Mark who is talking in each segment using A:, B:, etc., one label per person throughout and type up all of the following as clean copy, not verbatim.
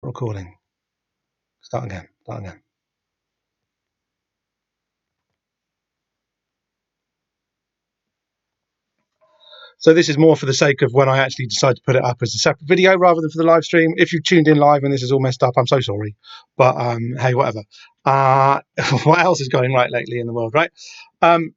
A: recording. Start again. So this is more for the sake of when I actually decide to put it up as a separate video rather than for the live stream. If you've tuned in live and this is all messed up, I'm so sorry. But hey, whatever. What else is going right lately in the world, right? And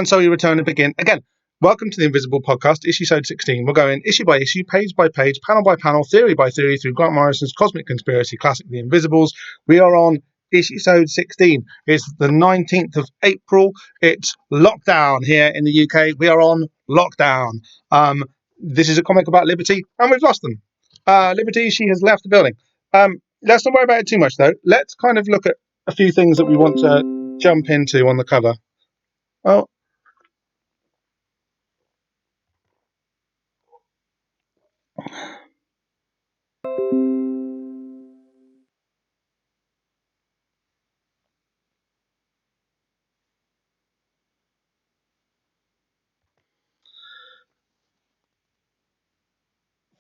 A: so we return and begin again. Welcome to the Invisible Podcast, issuesode 16. We're going issue by issue, page by page, panel by panel, theory by theory through Grant Morrison's Cosmic Conspiracy classic, The Invisibles. We are on issuesode 16. It's the 19th of April. It's lockdown here in the UK. We are on lockdown. This is a comic about Liberty, and we've lost them. Liberty, she has left the building. Let's not worry about it too much, though. Let's kind of look at a few things that we want to jump into on the cover. Well,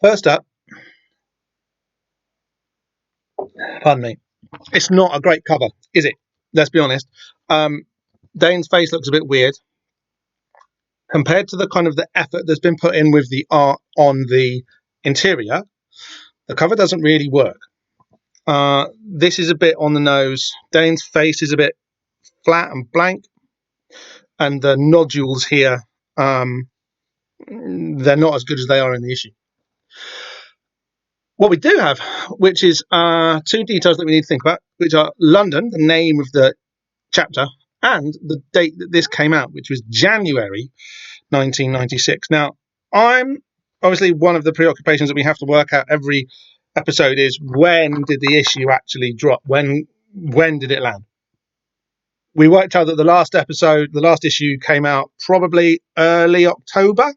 A: first up, pardon me, it's not a great cover, is it? Let's be honest. Dane's face looks a bit weird compared to the kind of the effort that's been put in with the art on the interior. The cover doesn't really work. This is a bit on the nose. Dane's face is a bit flat and blank, and the nodules here, they're not as good as they are in the issue. What we do have, which is two details that we need to think about, which are London, the name of the chapter, and the date that this came out, which was January 1996. Now, I'm obviously one of the preoccupations that we have to work out every episode is when did the issue actually drop? When did it land? We worked out that the last issue came out probably early October.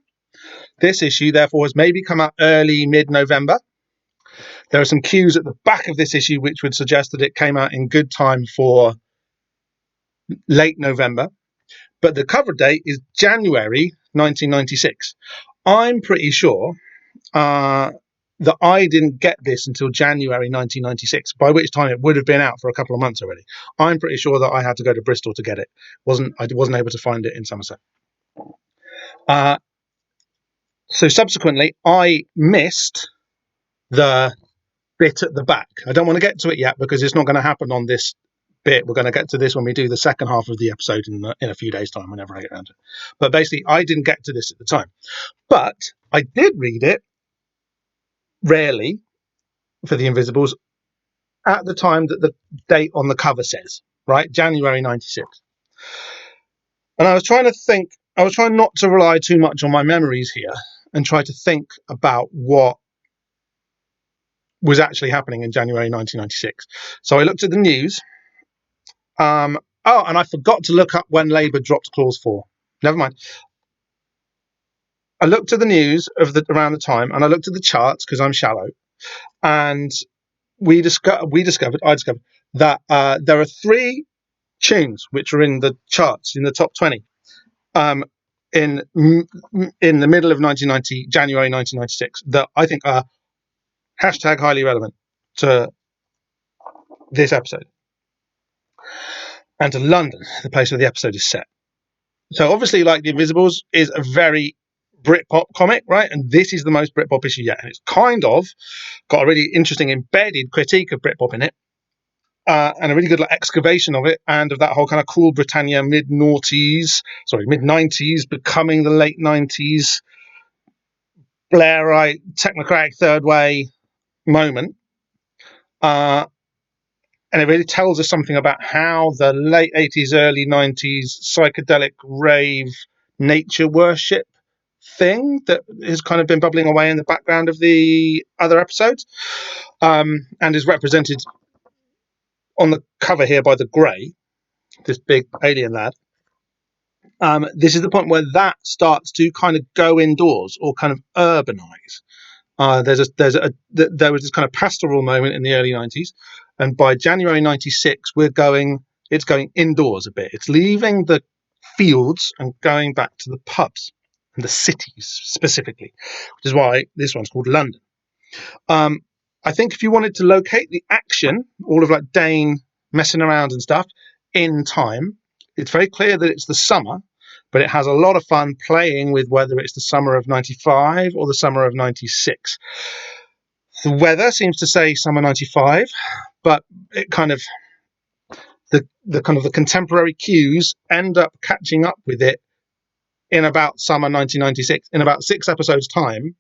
A: This issue, therefore, has maybe come out early mid-November. There are some cues at the back of this issue which would suggest that it came out in good time for late November. But the cover date is January 1996. I'm pretty sure that I didn't get this until January 1996, by which time it would have been out for a couple of months already. I'm pretty sure that I had to go to Bristol to get it. I wasn't able to find it in Somerset. So subsequently, I missed the bit at the back. I don't want to get to it yet because it's not going to happen on this bit. We're going to get to this when we do the second half of the episode in a few days' time, whenever I get around to it. But basically, I didn't get to this at the time. But I did read it, rarely, for The Invisibles, at the time that the date on the cover says, right? January 96. And I was trying not to rely too much on my memories here and try to think about what was actually happening in January 1996. So I looked at the news. And I forgot to look up when Labour dropped Clause 4. Never mind. I looked at the news around the time, and I looked at the charts because I'm shallow, and I discovered that there are three tunes which are in the charts in the top 20 in the middle of January 1996, that I think are hashtag highly relevant to this episode and to London, the place where the episode is set. So obviously, like The Invisibles is a very Britpop comic, right? And this is the most Britpop issue yet. And it's kind of got a really interesting embedded critique of Britpop in it. And a really good excavation of it and of that whole kind of cool Britannia mid-90s becoming the late 90s Blairite technocratic third way moment. And it really tells us something about how the late 80s, early 90s psychedelic rave nature worship thing that has kind of been bubbling away in the background of the other episodes, and is represented on the cover here by the Grey, this big alien lad. This is the point where that starts to kind of go indoors or kind of urbanize. There was this kind of pastoral moment in the early 90s, and by January 96 it's going indoors a bit. It's leaving the fields and going back to the pubs and the cities specifically, which is why this one's called London. I think if you wanted to locate the action, all of like Dane messing around and stuff in time, it's very clear that it's the summer, but it has a lot of fun playing with whether it's the summer of 95 or the summer of 96. The weather seems to say summer 95, but it kind of the contemporary cues end up catching up with it in about summer 1996. In about 6 episodes time,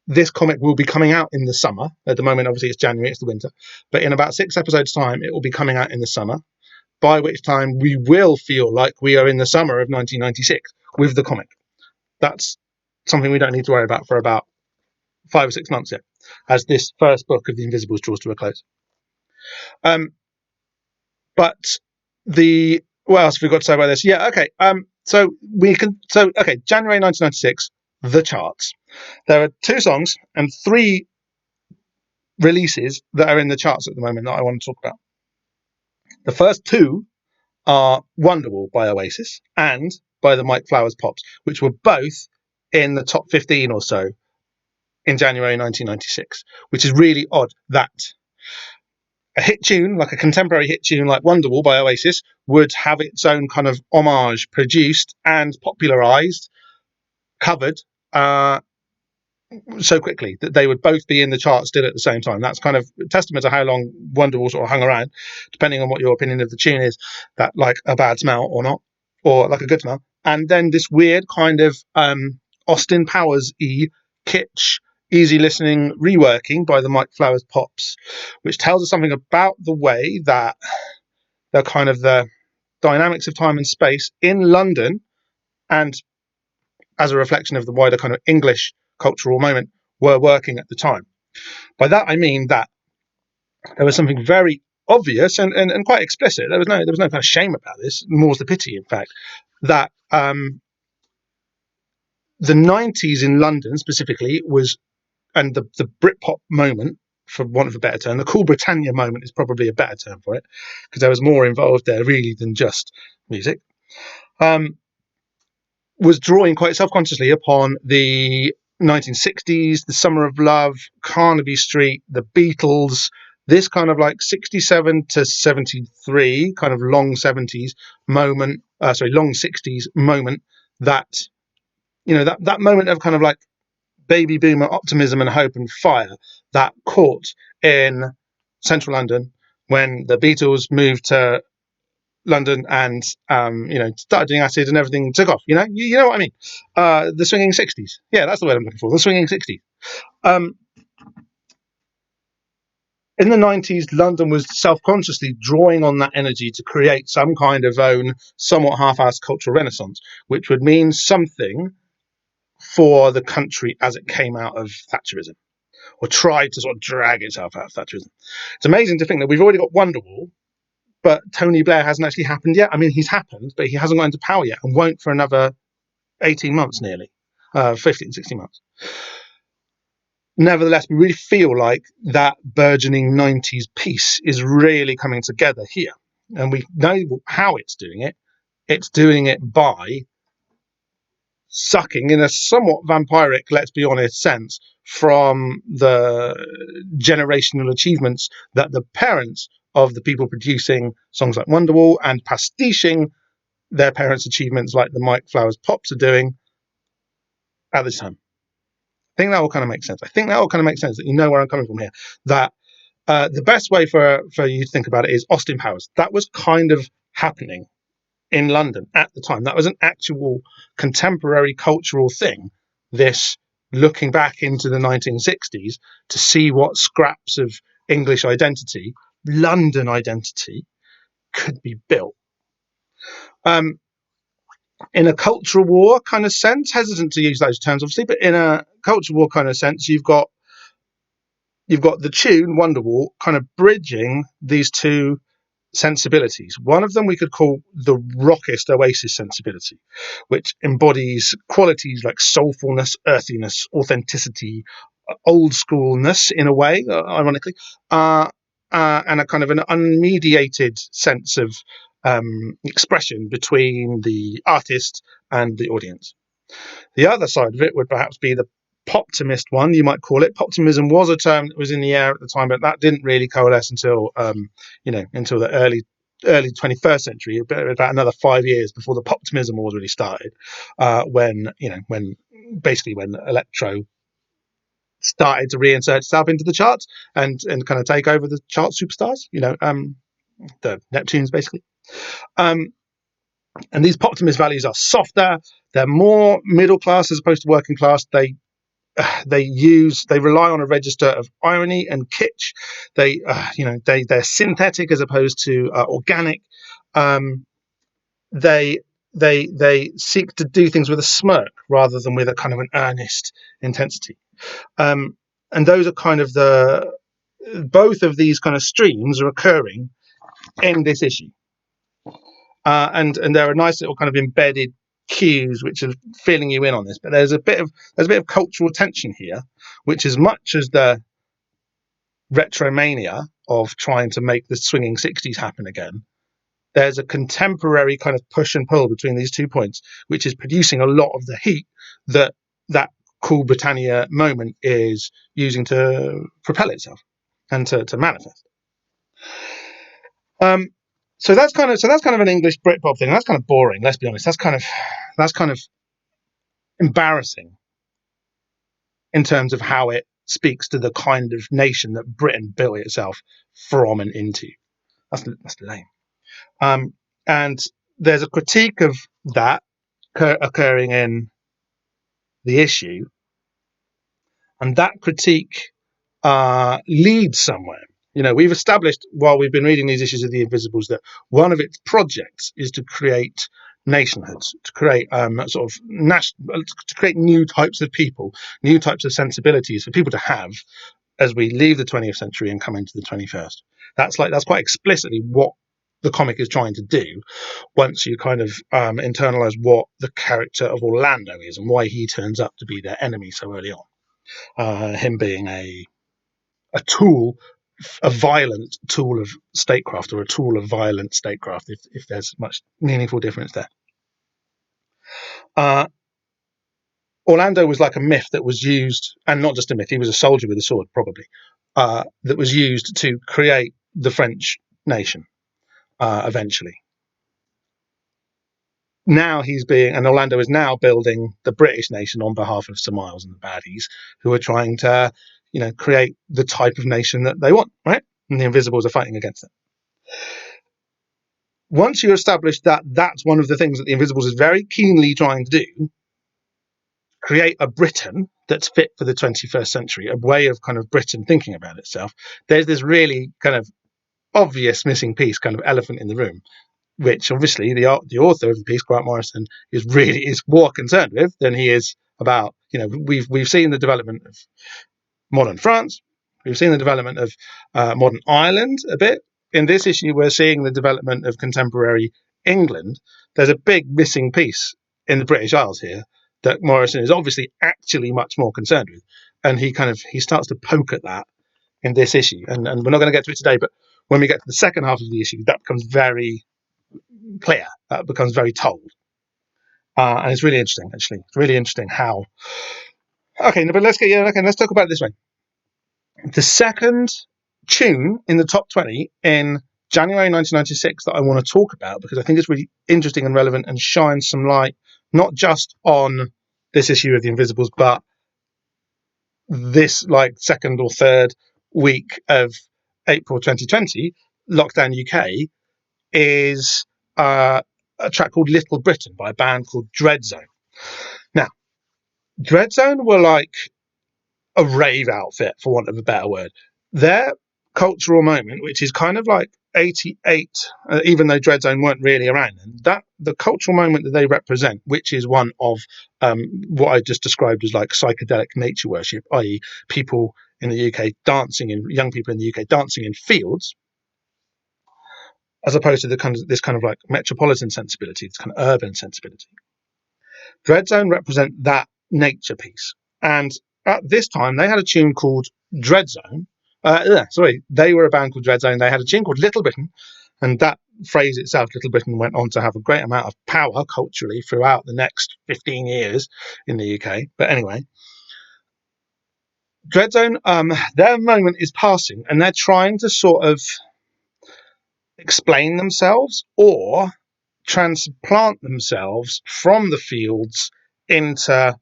A: this comic will be coming out in the summer. At the moment, obviously, it's January, it's the winter. But in about 6 episodes' time, it will be coming out in the summer, by which time we will feel like we are in the summer of 1996 with the comic. That's something we don't need to worry about for about 5 or 6 months yet, as this first book of The Invisibles draws to a close. But what else have we got to say about this? Yeah, okay. January 1996, the charts. There are 2 songs and 3 releases that are in the charts at the moment that I want to talk about. The first 2 are Wonderwall by Oasis and by the Mike Flowers Pops, which were both in the top 15 or so in January 1996, which is really odd that a hit tune, like a contemporary hit tune like Wonderwall by Oasis, would have its own kind of homage produced and popularised, covered so quickly that they would both be in the chart still at the same time. That's kind of a testament to how long Wonderwall sort of hung around, depending on what your opinion of the tune is, that like a bad smell or not, or like a good smell. And then this weird kind of Austin Powers-y kitsch, easy listening reworking by the Mike Flowers Pops, which tells us something about the way that the dynamics of time and space in London, and as a reflection of the wider kind of English cultural moment, were working at the time. By that I mean that there was something very obvious and quite explicit. There was no kind of shame about this. More's the pity, in fact, that the 90s in London specifically was, and the Britpop moment, for want of a better term, the Cool Britannia moment is probably a better term for it, because there was more involved there really than just music. Was drawing quite self-consciously upon the 1960s, the Summer of Love, Carnaby Street, the Beatles, this kind of like 67 to 73 kind of long 70s moment, long 60s moment, that, that moment of kind of like baby boomer optimism and hope and fire that caught in central London when the Beatles moved to London and started doing acid and everything took off. You know what I mean? The swinging 60s. Yeah, that's the word I'm looking for. The swinging 60s. In the 90s, London was self-consciously drawing on that energy to create some kind of own, somewhat half-assed cultural renaissance, which would mean something for the country as it came out of Thatcherism, or tried to sort of drag itself out of Thatcherism. It's amazing to think that we've already got Wonderwall, but Tony Blair hasn't actually happened yet. I mean, he's happened, but he hasn't gone into power yet and won't for another 18 months nearly, 15, 16 months. Nevertheless, we really feel like that burgeoning 90s piece is really coming together here. And we know how it's doing it. It's doing it by sucking, in a somewhat vampiric, let's be honest, sense, from the generational achievements that the parents of the people producing songs like Wonderwall and pastiching their parents' achievements like the Mike Flowers Pops are doing at this time. I think that all kind of makes sense. That you know where I'm coming from here. That the best way for you to think about it is Austin Powers. That was kind of happening in London at the time. That was an actual contemporary cultural thing. This looking back into the 1960s to see what scraps of English identity, London identity, could be built. In a cultural war kind of sense, hesitant to use those terms obviously, but in a cultural war kind of sense, you've got the tune Wonderwall kind of bridging these two sensibilities. One of them we could call the rockist Oasis sensibility, which embodies qualities like soulfulness, earthiness, authenticity, old schoolness in a way, ironically, and a kind of an unmediated sense of expression between the artist and the audience. The other side of it would perhaps be the Poptimist one, you might call it. Poptimism was a term that was in the air at the time, but that didn't really coalesce until until the early 21st century, about another 5 years before the Poptimism wars really started, when electro started to reinsert itself into the charts and kind of take over the chart superstars, the Neptunes basically. And these Poptimist values are softer, they're more middle class as opposed to working class. They rely on a register of irony and kitsch. They're synthetic as opposed to organic. They seek to do things with a smirk rather than with a kind of an earnest intensity. And those are kind of both of these kind of streams are occurring in this issue. And there are nice little kind of embedded cues which are filling you in on this. But there's a bit of cultural tension here, which, as much as the retromania of trying to make the swinging 60s happen again, there's a contemporary kind of push and pull between these 2 points, which is producing a lot of the heat that Cool Britannia moment is using to propel itself and to manifest. So that's kind of an English Britpop thing. That's kind of boring. Let's be honest. That's kind of embarrassing in terms of how it speaks to the kind of nation that Britain built itself from and into. That's lame. And there's a critique of that occurring in the issue, and that critique leads somewhere. We've established while we've been reading these issues of the Invisibles that one of its projects is to create nationhoods, to create to create new types of people, new types of sensibilities for people to have as we leave the 20th century and come into the 21st. That's quite explicitly what the comic is trying to do. Once you kind of internalize what the character of Orlando is and why he turns up to be their enemy so early on, him being a tool, a violent tool of statecraft, or a tool of violent statecraft, if there's much meaningful difference there. Orlando was like a myth that was used, and not just a myth, he was a soldier with a sword, probably, that was used to create the French nation eventually. Now Orlando is now building the British nation on behalf of Sir Miles and the baddies, who are trying to, create the type of nation that they want, right? And the Invisibles are fighting against it. Once you establish that that's one of the things that the Invisibles is very keenly trying to do, create a Britain that's fit for the 21st century, a way of kind of Britain thinking about itself, there's this really kind of obvious missing piece, kind of elephant in the room, which obviously the author of the piece, Grant Morrison, is more concerned with than he is about. We've seen the development of modern France, we've seen the development of modern Ireland a bit. In this issue, we're seeing the development of contemporary England. There's a big missing piece in the British Isles here that Morrison is obviously actually much more concerned with, and he starts to poke at that in this issue. And we're not going to get to it today, but when we get to the second half of the issue, that becomes very clear. That becomes very told, and it's really interesting. Actually, it's really interesting how. Okay, but let's talk about it this way. The second tune in the top 20 in January 1996 that I want to talk about, because I think it's really interesting and relevant and shines some light not just on this issue of the Invisibles, but this second or third week of April 2020, Lockdown UK, is a track called Little Britain by a band called Dreadzone. Now, Dreadzone were like a rave outfit, for want of a better word. Their cultural moment, which is kind of like 88, even though Dreadzone weren't really around then, that the cultural moment that they represent, which is one of what I just described as like psychedelic nature worship, i.e. people in the UK young people in the UK dancing in fields, as opposed to this kind of like metropolitan sensibility, this kind of urban sensibility. Dreadzone represent that nature piece. And at this time, they had a tune called Dreadzone. They were a band called Dreadzone. They had a tune called Little Britain, and that phrase itself, Little Britain, went on to have a great amount of power culturally throughout the next 15 years in the UK. But anyway, Dreadzone, their moment is passing, and they're trying to sort of explain themselves or transplant themselves from the fields into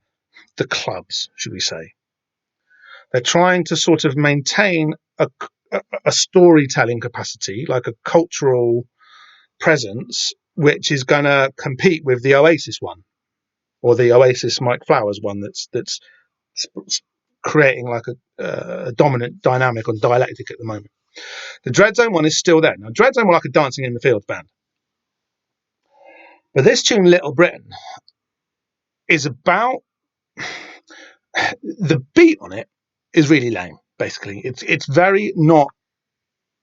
A: the clubs, should we say. They're trying to sort of maintain a storytelling capacity, like a cultural presence, which is going to compete with the Oasis one, or the Oasis Mike Flowers one that's creating like a dominant dynamic on dialectic at the moment. The Dreadzone one is still there. Now, Dreadzone were like a dancing in the fields band. But this tune, Little Britain, is about the beat on it is really lame, basically. It's very not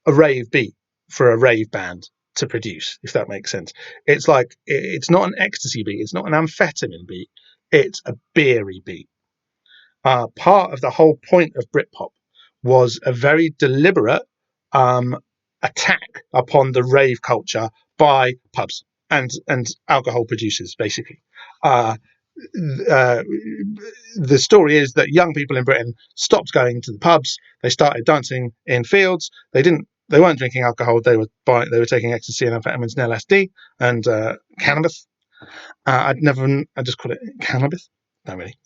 A: a rave beat for a rave band to produce, if that makes sense. It's like, it's not an ecstasy beat, it's not an amphetamine beat, it's a beery beat. Part of the whole point of Britpop was a very deliberate attack upon the rave culture by pubs and alcohol producers, basically. The story is that young people in Britain stopped going to the pubs. They started dancing in fields. They weren't drinking alcohol. They were taking ecstasy and amphetamines and LSD and cannabis. I just call it cannabis. Not really.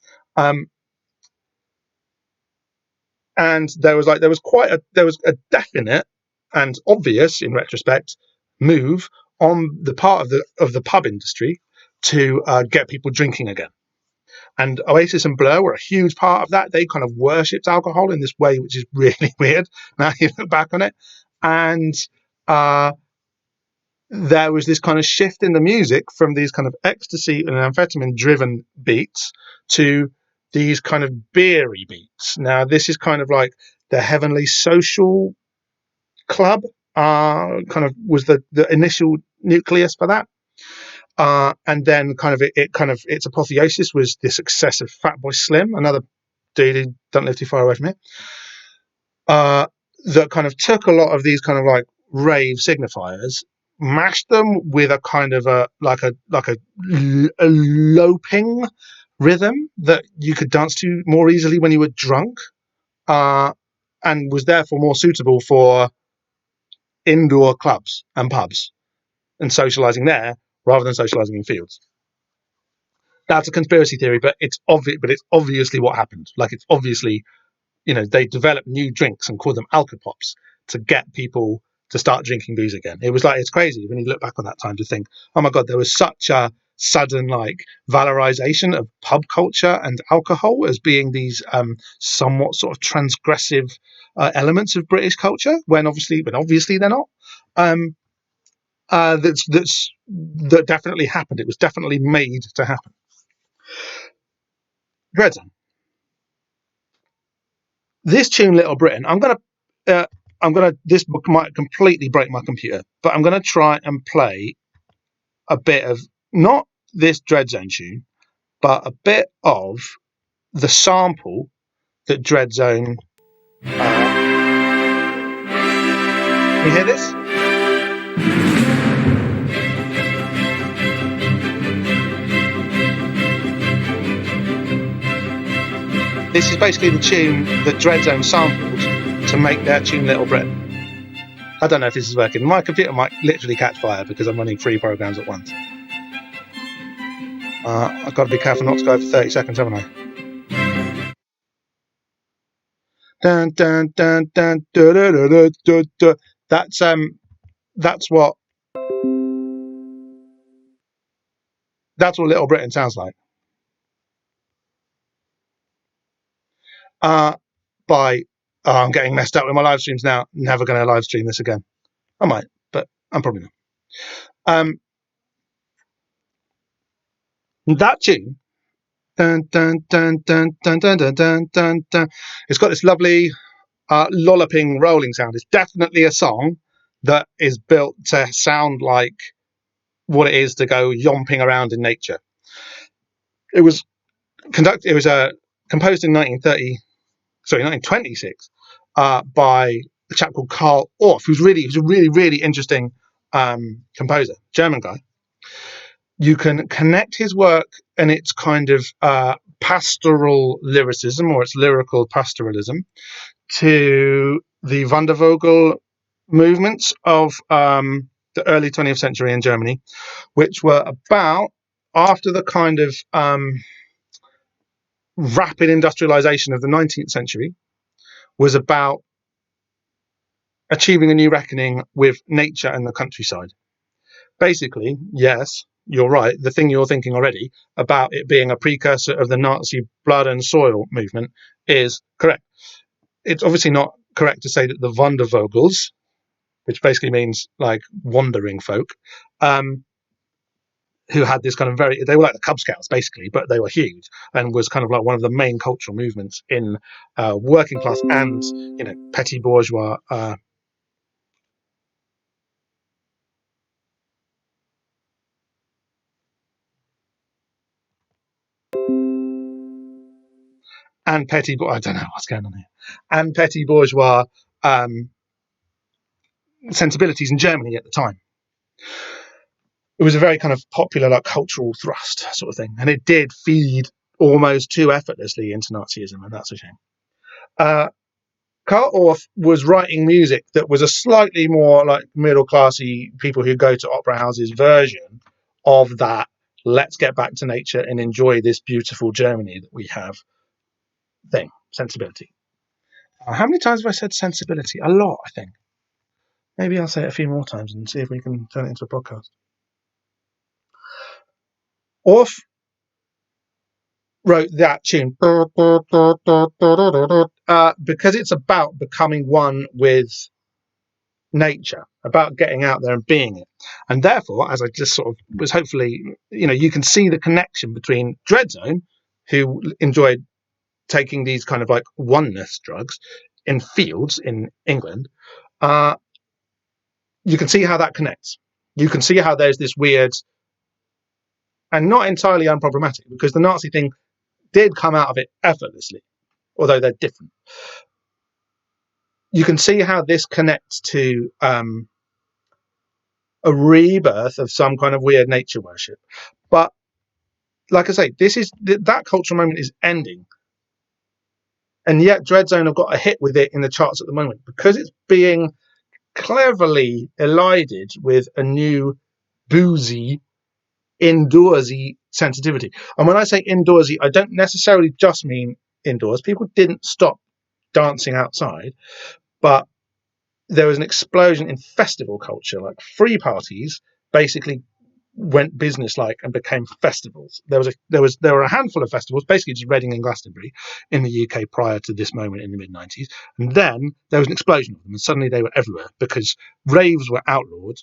A: And there was a definite and obvious, in retrospect, move on the part of the pub industry to get people drinking again. And Oasis and Blur were a huge part of that. They kind of worshipped alcohol in this way, which is really weird now you look back on it. And there was this kind of shift in the music from these kind of ecstasy and amphetamine driven beats to these kind of beery beats. Now, this is kind of like the Heavenly Social Club, kind of was the initial nucleus for that. And then its apotheosis was the success of Fatboy Slim, another dude who don't live too far away from here, that kind of took a lot of these kind of like rave signifiers, mashed them with a kind of a loping rhythm that you could dance to more easily when you were drunk, and was therefore more suitable for indoor clubs and pubs and socializing there rather than socializing in fields. That's a conspiracy theory, but it's obvious. But it's obviously what happened. Like, it's obviously, they developed new drinks and called them alcopops to get people to start drinking booze again. It was like, it's crazy when you look back on that time to think, oh my God, there was such a sudden like valorization of pub culture and alcohol as being these somewhat sort of transgressive elements of British culture, when obviously they're not. That definitely happened. It was definitely made to happen. Dreadzone. This tune, Little Britain, this book might completely break my computer, but I'm gonna try and play a bit of not this Dreadzone tune, but a bit of the sample that Dreadzone. You hear this? This is basically the tune that Dreadzone sampled to make their tune Little Britain. I don't know if this is working. My computer might literally catch fire because I'm running 3 programs at once. I've got to be careful not to go for 30 seconds, haven't I? Dun, dun, dun, dun, dun, dun, dun, dun, dun, dun. That's what Little Britain sounds like. I'm getting messed up with my live streams now. Never going to live stream this again. I might, but I'm probably not. That tune, dun, dun, dun, dun, dun, dun, dun, dun, dun, dun. It's got this lovely lolloping rolling sound. It's definitely a song that is built to sound like what it is to go yomping around in nature. It was composed in 1926 by a chap called Carl Orrf, who's a really, really interesting composer, German guy. You can connect his work and its kind of pastoral lyricism, or its lyrical pastoralism, to the wandervoegel movements of the early 20th century in Germany, which were about after the kind of rapid industrialization of the 19th century, was about achieving a new reckoning with nature and the countryside. Basically, yes, you're right. The thing you're thinking already about it being a precursor of the Nazi blood and soil movement is correct. It's obviously not correct to say that the Wandervogels, which basically means like wandering folk, who had this kind of they were like the Cub Scouts basically, but they were huge and was kind of like one of the main cultural movements in working class and petty bourgeois and petty. I don't know what's going on here. And petty bourgeois sensibilities in Germany at the time. It was a very kind of popular, like, cultural thrust sort of thing, and it did feed almost too effortlessly into Nazism, and that's a shame. Carl Orff was writing music that was a slightly more like middle classy people who go to opera houses version of that. Let's get back to nature and enjoy this beautiful Germany that we have thing. Sensibility. How many times have I said sensibility? A lot, I think. Maybe I'll say it a few more times and see if we can turn it into a podcast. Orff wrote that tune because it's about becoming one with nature, about getting out there and being it. And therefore, as I just sort of was hopefully, you can see the connection between Dreadzone, who enjoyed taking these kind of like oneness drugs in fields in England. You can see how that connects. You can see how there's this weird and not entirely unproblematic, because the Nazi thing did come out of it effortlessly, although they're different. You can see how this connects to a rebirth of some kind of weird nature worship. But like I say, that cultural moment is ending. And yet Dreadzone have got a hit with it in the charts at the moment because it's being cleverly elided with a new boozy, indoorsy sensitivity. And when I say indoorsy, I don't necessarily just mean indoors. People didn't stop dancing outside, but there was an explosion in festival culture. Like, free parties basically went business-like and became festivals. There were a handful of festivals, basically just Reading and Glastonbury, in the UK prior to this moment in the mid-90s, and then there was an explosion of them, and suddenly they were everywhere because raves were outlawed.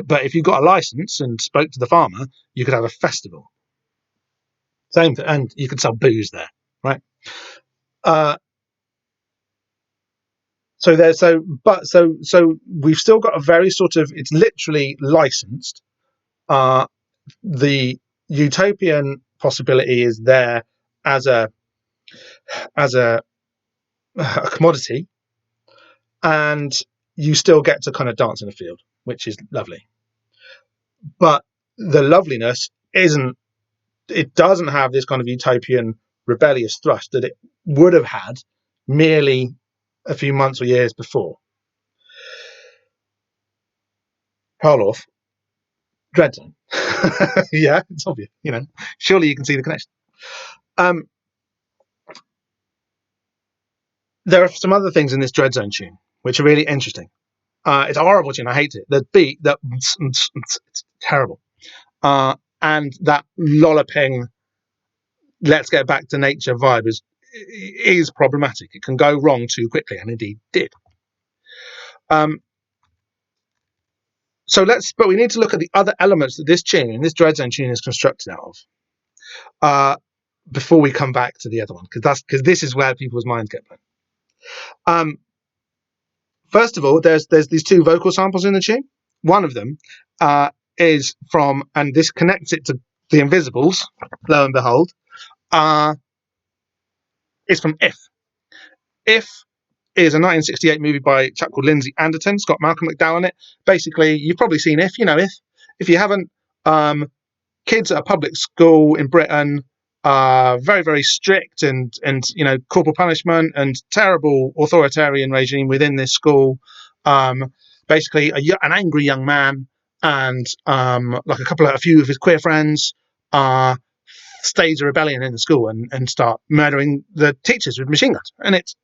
A: But if you got a license and spoke to the farmer, you could have a festival. Same thing, and you could sell booze there, right? So we've still got a very sort of, it's literally licensed. The utopian possibility is there as a commodity, and you still get to kind of dance in a field, which is lovely. But the loveliness doesn't have this kind of utopian rebellious thrust that it would have had merely a few months or years before. Karl Orff, Dreadzone. Yeah, it's obvious, surely you can see the connection. There are some other things in this Dreadzone tune which are really interesting. It's a horrible tune. I hate it. The beat, it's terrible. And that lolloping, let's get back to nature vibe is problematic. It can go wrong too quickly, and indeed did. But we need to look at the other elements that this Dreadzone tune is constructed out of, before we come back to the other one, because this is where people's minds get blown. First of all, there's these two vocal samples in the tune. One of them is from, and this connects it to the Invisibles, lo and behold, is from If. If is a 1968 movie by a chap called Lindsay Anderton. It's got Malcolm McDowell in it. Basically, you've probably seen If. If. If you haven't, kids at a public school in Britain very, very strict and corporal punishment and terrible authoritarian regime within this school. Basically, an angry young man and like a few of his queer friends stage a rebellion in the school and start murdering the teachers with machine guns, and it's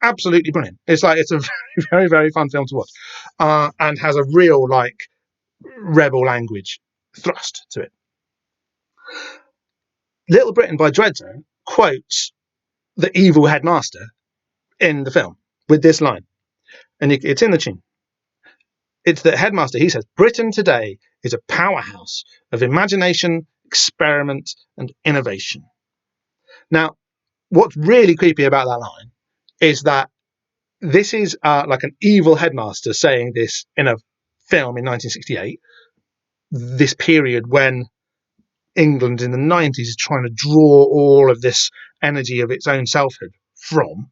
A: absolutely brilliant. It's a very, very, very fun film to watch, and has a real rebel language thrust to it. Little Britain by Dreadzone quotes the evil headmaster in the film with this line, and it's in the tune. It's the headmaster. He says, "Britain today is a powerhouse of imagination, experiment, and innovation." Now, what's really creepy about that line is that this is like an evil headmaster saying this in a film in 1968, this period when England in the 90s is trying to draw all of this energy of its own selfhood from.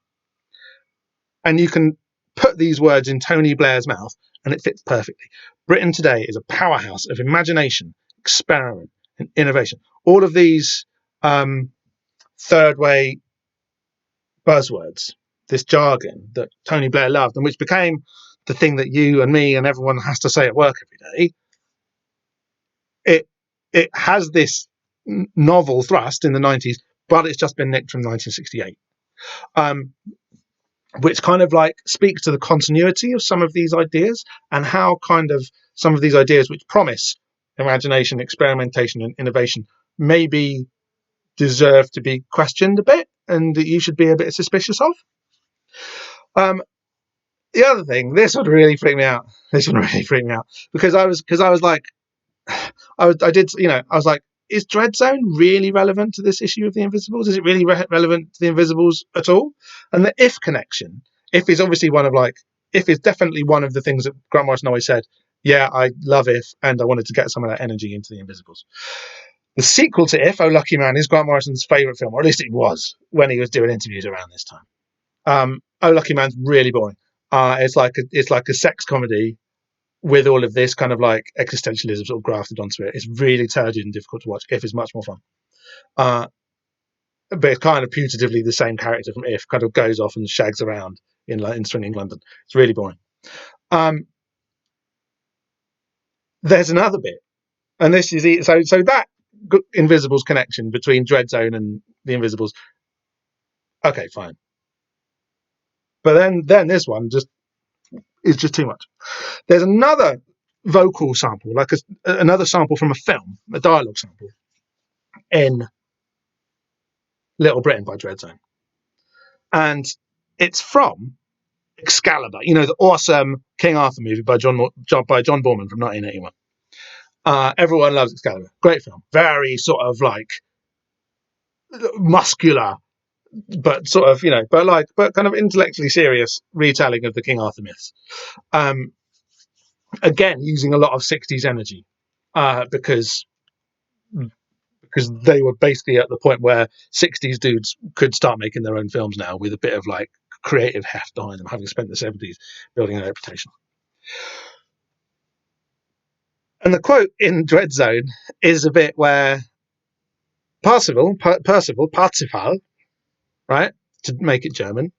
A: And you can put these words in Tony Blair's mouth and it fits perfectly. Britain today is a powerhouse of imagination, experiment, and innovation. All of these third way buzzwords, this jargon that Tony Blair loved and which became the thing that you and me and everyone has to say at work every day. It has this novel thrust in the 90s, but it's just been nicked from 1968. Which kind of speaks to the continuity of some of these ideas and how kind of some of these ideas which promise imagination, experimentation, and innovation maybe deserve to be questioned a bit and that you should be a bit suspicious of. The other thing, this would really freak me out. Because I was like, I was like, is Dreadzone really relevant to this issue of the Invisibles? Is it really relevant to the Invisibles at all? And the if connection, if is obviously if is definitely one of the things that Grant Morrison always said, yeah, I love if, and I wanted to get some of that energy into the Invisibles. The sequel to If, Oh Lucky Man, is Grant Morrison's favourite film, or at least it was when he was doing interviews around this time. Oh Lucky Man's really boring. It's like a sex comedy with all of this kind of existentialism sort of grafted onto it. It's really turgid and difficult to watch. If is much more fun. But it's kind of putatively the same character from If, kind of goes off and shags around in swinging London. It's really boring. There's another bit, and this is so that Invisibles connection between Dreadzone and the Invisibles. Okay, fine. But then this one is just too much. There's another vocal sample, another sample from a film, a dialogue sample in Little Britain by Dreadzone. And it's from Excalibur, the awesome King Arthur movie by John Boorman from 1981. Everyone loves Excalibur. Great film. Very sort of muscular, but sort of, but kind of intellectually serious retelling of the King Arthur myths. Again, using a lot of 60s energy because they were basically at the point where 60s dudes could start making their own films now with a bit of creative heft behind them, having spent the 70s building a reputation. And the quote in Dreadzone is a bit where Parsifal, right, to make it German.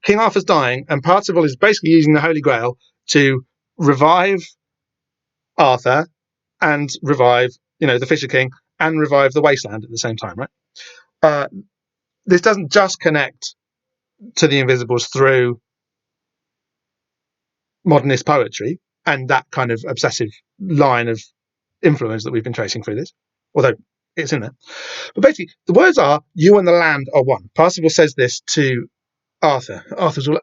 A: King Arthur's dying, and Parsifal is basically using the Holy Grail to revive Arthur and revive, the Fisher King and revive the Wasteland at the same time, right? This doesn't just connect to the Invisibles through modernist poetry and that kind of obsessive line of influence that we've been tracing through this, although it's in there. But basically, the words are, you and the land are one. Parsifal says this to Arthur. Arthur's all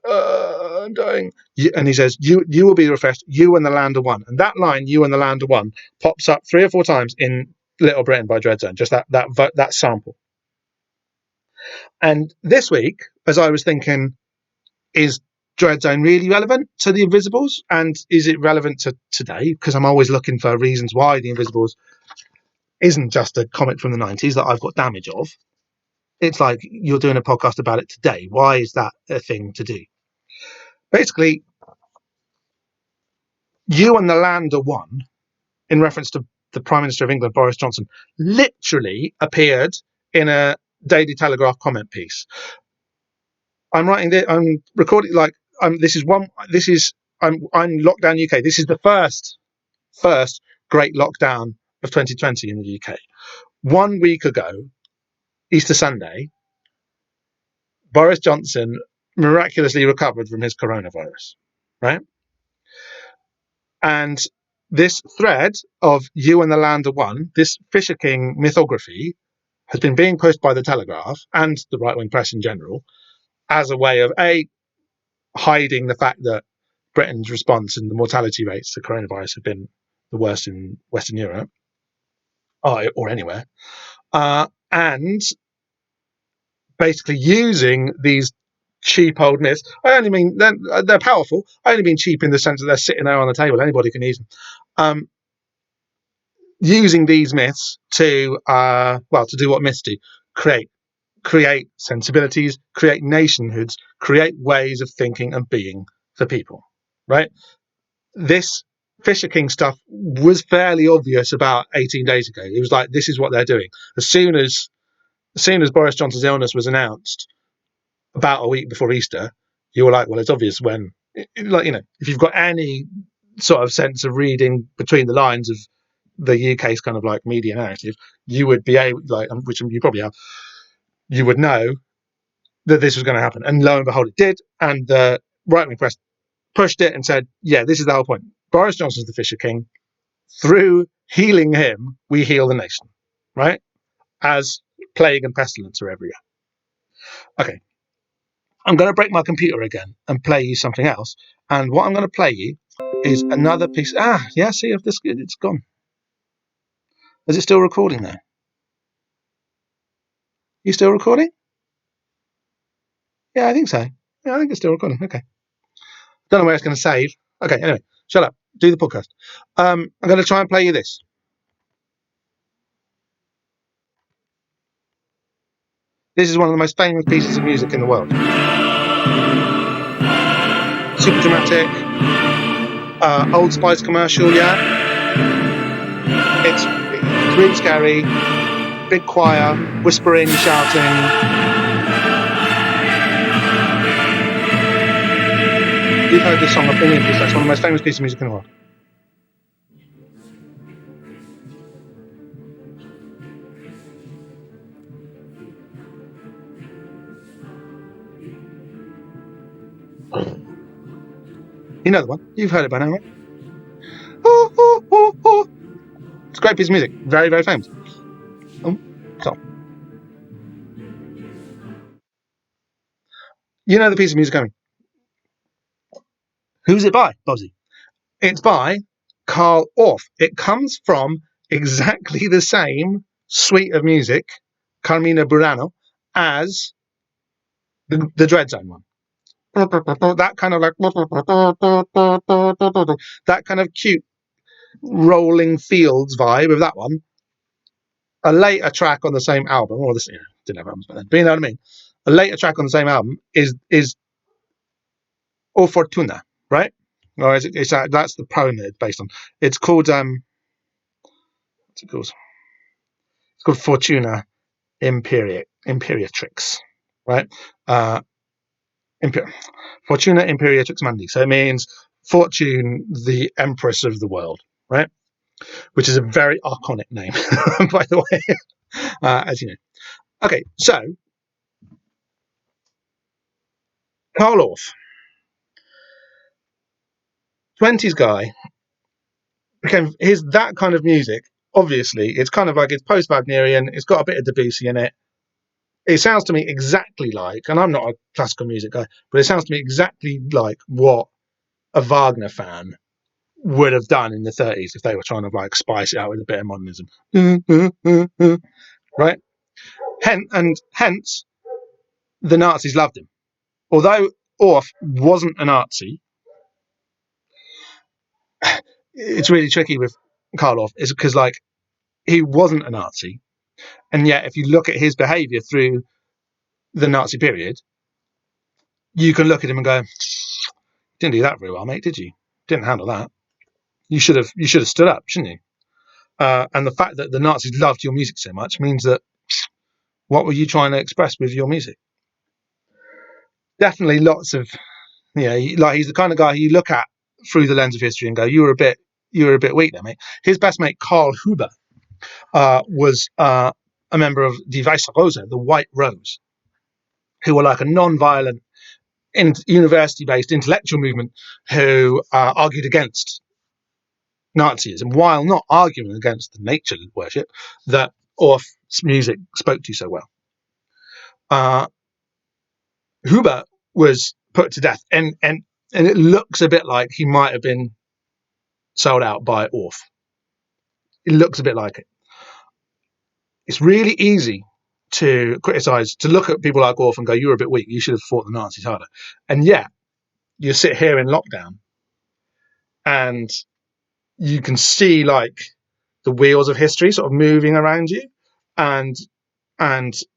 A: I'm dying. And he says, you will be refreshed, you and the land are one. And that line, you and the land are one, pops up 3 or 4 times in Little Britain by Dreadzone, just that sample. And this week, as I was thinking, is Dreadzone really relevant to the Invisibles? And is it relevant to today? Because I'm always looking for reasons why the Invisibles isn't just a comic from the 90s that I've got damage of. It's like you're doing a podcast about it today. Why is that a thing to do? Basically, you and the land are one in reference to the Prime Minister of England, Boris Johnson, literally appeared in a Daily Telegraph comment piece. I'm writing this. I'm recording. Like, this is one. This is. I'm lockdown UK. This is the first great lockdown of 2020 in the UK. 1 week ago, Easter Sunday, Boris Johnson miraculously recovered from his coronavirus, right? And this thread of "You and the Land are One," this Fisher King mythography, has been being pushed by the Telegraph and the right-wing press in general as a way of hiding the fact that Britain's response and the mortality rates to coronavirus have been the worst in Western Europe, or anywhere, and basically using these cheap old myths. I only mean they're powerful. I only mean cheap in the sense that they're sitting there on the table. Anybody can use them. Using these myths to do what myths do: create sensibilities, create nationhoods, create ways of thinking and being for people. Right? This Fisher King stuff was fairly obvious about 18 days ago. It was like, this is what they're doing. As soon as Boris Johnson's illness was announced, about a week before Easter, you were like, well, it's obvious when, like, if you've got any sort of sense of reading between the lines of the UK's kind of like media narrative, you would be able, which you probably have, you would know that this was going to happen. And lo and behold, it did. And the right-wing press pushed it and said, yeah, this is the whole point. Boris Johnson's the Fisher King. Through healing him, we heal the nation, right? As plague and pestilence are everywhere. Okay. I'm going to break my computer again and play you something else. And what I'm going to play you is another piece. See if it's gone. Is it still recording there? You still recording? Yeah, I think so. Yeah, I think it's still recording. Okay. Don't know where it's going to save. Okay, anyway, shut up. Do the podcast. I'm going to try and play you this. This is one of the most famous pieces of music in the world. Super dramatic. Old Spice commercial, yeah? It's really scary. Big choir, whispering, shouting. You've heard this song a billion times. It's one of the most famous pieces of music in the world. You know the one. You've heard it by now, right? It's a great piece of music. Very, very famous. You know the piece of music coming. Who's it by, Bobsy? It's by Carl Orff. It comes from exactly the same suite of music, Carmina Burana, as the Dreadzone one. That kind of like that kind of cute rolling fields vibe of that one. A later track on the same album, or this didn't have albums, but you know what I mean. A later track on the same album is O Fortuna, right? Or is it? That's the poem that it's based on. It's called what's it called? It's called Fortuna Imperatrix, right? Fortuna Imperatrix Mundi. So it means Fortune, the Empress of the world, right? Which is a very archonic name, by the way, as you know. Okay, so Carl Orff, 20s guy, here's that kind of music. Obviously, it's kind of like, it's post-Wagnerian. It's got a bit of Debussy in it. It sounds to me exactly like, and I'm not a classical music guy, but it sounds to me exactly like what a Wagner fan would have done in the 30s if they were trying to like spice it out with a bit of modernism. Right? Hence, the Nazis loved him. Although Orff wasn't a Nazi, it's really tricky with Karl Orff, is because like he wasn't a Nazi, and yet if you look at his behaviour through the Nazi period, you can look at him and go, "Didn't do that very well, mate, did you? Didn't handle that. You should have stood up, shouldn't you?" And the fact that the Nazis loved your music so much means that what were you trying to express with your music? Definitely lots of, like he's the kind of guy you look at through the lens of history and go, you were a bit weak there, mate. His best mate, Karl Huber, was a member of Die Weiße Rose, the White Rose, who were like a non-violent university-based intellectual movement who argued against Nazism while not arguing against the nature worship that Orrf's music spoke to so well. Huber was put to death, and it looks a bit like he might have been sold out by Orrf. It looks a bit like it. It's really easy to criticize, to look at people like Orrf and go, "You were a bit weak. You should have fought the Nazis harder." And yet, you sit here in lockdown, and you can see like the wheels of history sort of moving around you, and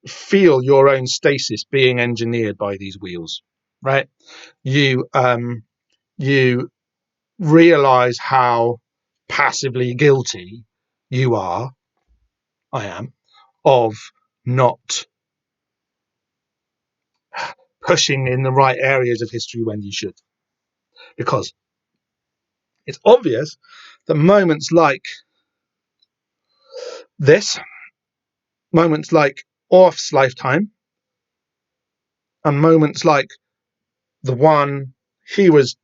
A: feel your own stasis being engineered by these wheels, right? You realize how passively guilty I am, of not pushing in the right areas of history when you should. Because it's obvious that moments like this, moments like Orrf's lifetime, and moments like the one he was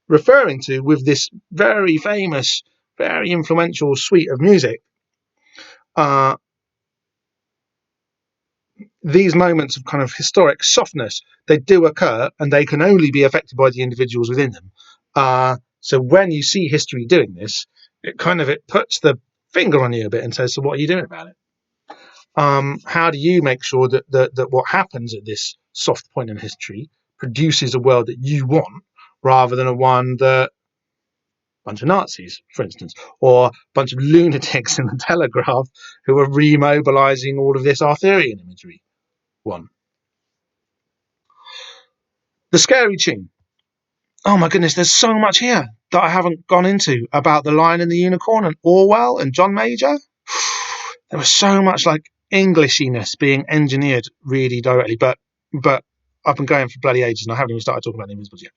A: referring to with this very famous, very influential suite of music, these moments of kind of historic softness, they do occur, and they can only be affected by the individuals within them. So when you see history doing this, it puts the finger on you a bit and says, so what are you doing about it? How do you make sure that what happens at this soft point in history produces a world that you want, rather than a one that bunch of Nazis, for instance, or a bunch of lunatics in the Telegraph who are remobilizing all of this Arthurian imagery one? The scary tune. Oh my goodness, there's so much here that I haven't gone into about The Lion and the Unicorn and Orwell and John Major. There was so much like Englishiness being engineered really directly, but I've been going for bloody ages and I haven't even started talking about the Invisibles yet.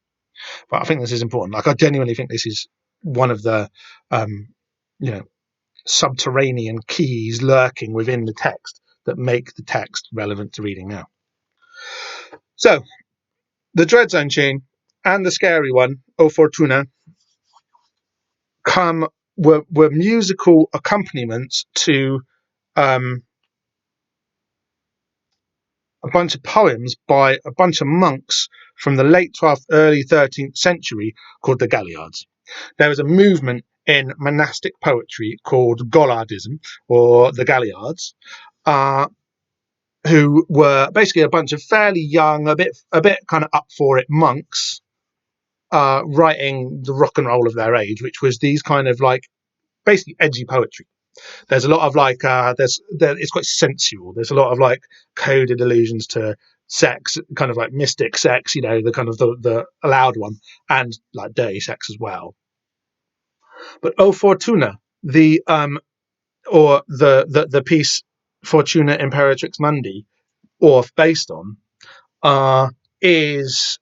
A: But I think this is important. Like, I genuinely think this is one of the subterranean keys lurking within the text that make the text relevant to reading now. So the Dreadzone tune and the scary one, O Fortuna, were musical accompaniments to a bunch of poems by a bunch of monks from the late 12th, early 13th century called the Galliards. There was a movement in monastic poetry called Gallardism, or the Galliards, who were basically a bunch of fairly young, a bit kind of up for it monks, writing the rock and roll of their age, which was these kind of like basically edgy poetry. There's a lot of like it's quite sensual. There's a lot of like coded allusions to sex, kind of like mystic sex, the kind of the allowed one, and like dirty sex as well. But O Fortuna, the piece Fortuna Imperatrix Mundi, or based on, is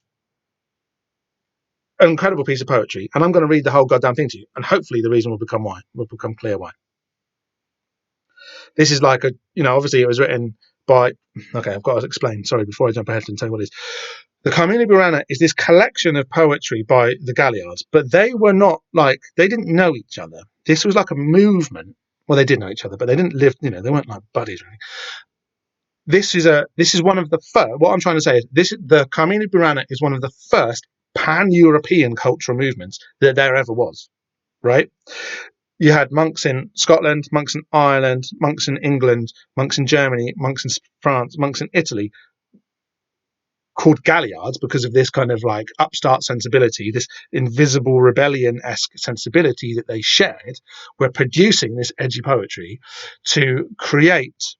A: an incredible piece of poetry, and I'm going to read the whole goddamn thing to you, and hopefully the reason will become clear why. This is like obviously it was written by. Okay, I've got to explain. Sorry, before I jump ahead and tell you what it is. The Carmina Burana is this collection of poetry by the Galliards, but they were not like, they didn't know each other. This was like a movement. Well, they did know each other, but they didn't live. They weren't like buddies or anything. This is one of the first. What I'm trying to say is the Carmina Burana is one of the first pan-European cultural movements that there ever was. Right? You had monks in Scotland, monks in Ireland, monks in England, monks in Germany, monks in France, monks in Italy, called Galliards because of this kind of like upstart sensibility, this invisible rebellion-esque sensibility that they shared. Were producing this edgy poetry to create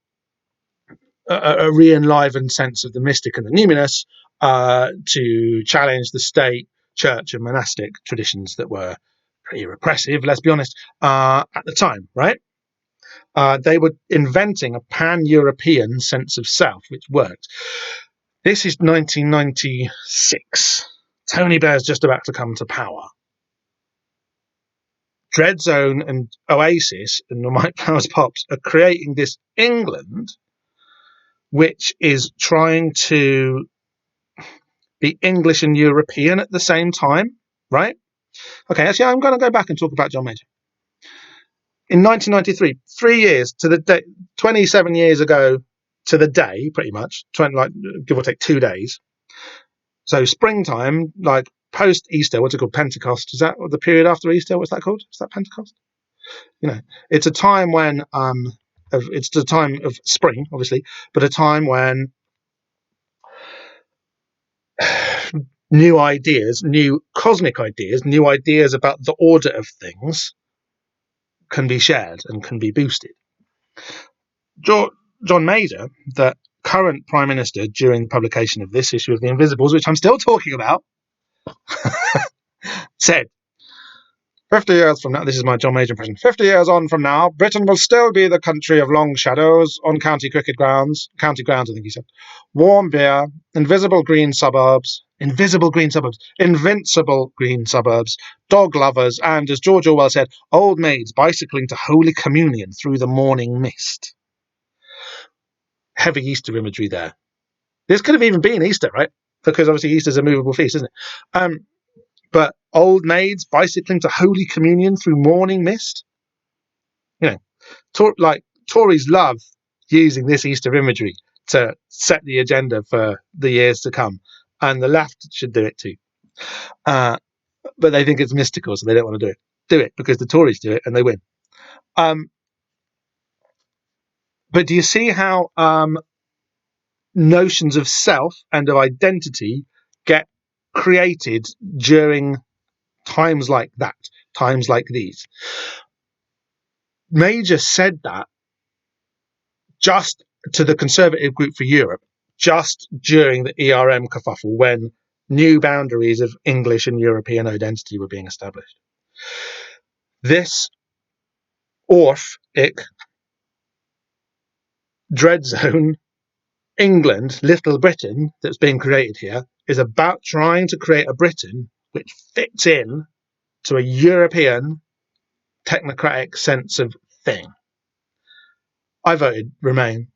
A: a re-enlivened sense of the mystic and the numinous, to challenge the state, church, and monastic traditions that were pretty repressive, let's be honest, at the time, right? They were inventing a pan-European sense of self, which worked. This is 1996. Tony Blair's just about to come to power. Dreadzone and Oasis and Mike Power's Pops are creating this England, which is trying to be English and European at the same time, right? Okay, actually, I'm going to go back and talk about John Major. In 1993, 3 years to the day, 27 years ago to the day, pretty much, 20, like give or take 2 days. So springtime, like post Easter, what's it called? Pentecost. Is that the period after Easter? What's that called? Is that Pentecost? You know, it's a time when it's the time of spring, obviously, but a time when new ideas, new cosmic ideas, new ideas about the order of things can be shared and can be boosted. John Major, the current Prime Minister during the publication of this issue of The Invisibles, which I'm still talking about, said, 50 years from now, this is my John Major impression, 50 years on from now, Britain will still be the country of long shadows on county grounds, I think he said, warm beer, invincible green suburbs, dog lovers, and, as George Orwell said, old maids bicycling to Holy Communion through the morning mist. Heavy Easter imagery there. This could have even been Easter, right? Because obviously Easter's a movable feast, isn't it? But old maids bicycling to Holy Communion through morning mist. You know, Tories love using this Easter imagery to set the agenda for the years to come, and the left should do it too. But they think it's mystical, so they don't want to do it. Do it because the Tories do it and they win. But do you see how notions of self and of identity get created during times like that, times like these? Major said that just to the Conservative Group for Europe, just during the ERM kerfuffle, when new boundaries of English and European identity were being established. This Orrf, Dreadzone, England, Little Britain, that's being created here, is about trying to create a Britain which fits in to a European technocratic sense of thing. I voted Remain.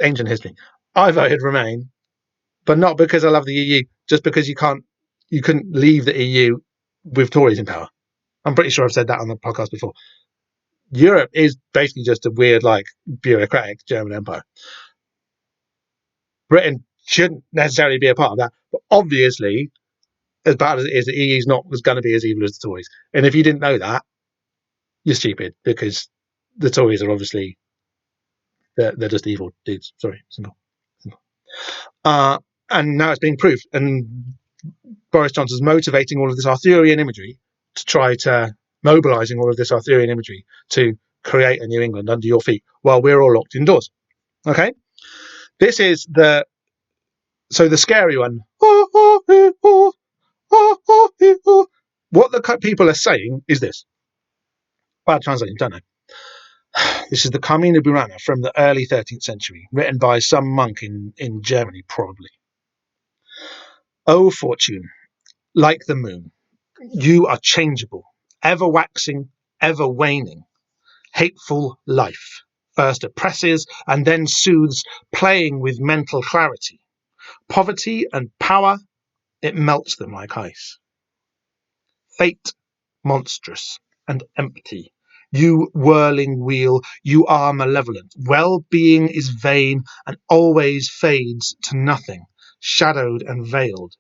A: Ancient history. I voted Remain, but not because I love the EU, just because you couldn't leave the EU with Tories in power. I'm pretty sure I've said that on the podcast before. Europe is basically just a weird, like, bureaucratic German empire. Britain shouldn't necessarily be a part of that, but obviously, as bad as it is, the EU is not going to be as evil as the Tories. And if you didn't know that, you're stupid, because the Tories are obviously they're just evil dudes. Sorry, simple. And now it's being proved, and Boris Johnson's motivating all of this Arthurian imagery to try to mobilising all of this Arthurian imagery to create a New England under your feet while we're all locked indoors. Okay, this is the scary one. What the people are saying is this. Bad translating, don't know. This is the Carmina Burana from the early 13th century, written by some monk in Germany, probably. O fortune, like the moon, you are changeable, ever waxing, ever waning. Hateful life first oppresses and then soothes, playing with mental clarity. Poverty and power, it melts them like ice. Fate, monstrous and empty. You whirling wheel, you are malevolent. Well-being is vain and always fades to nothing, shadowed and veiled.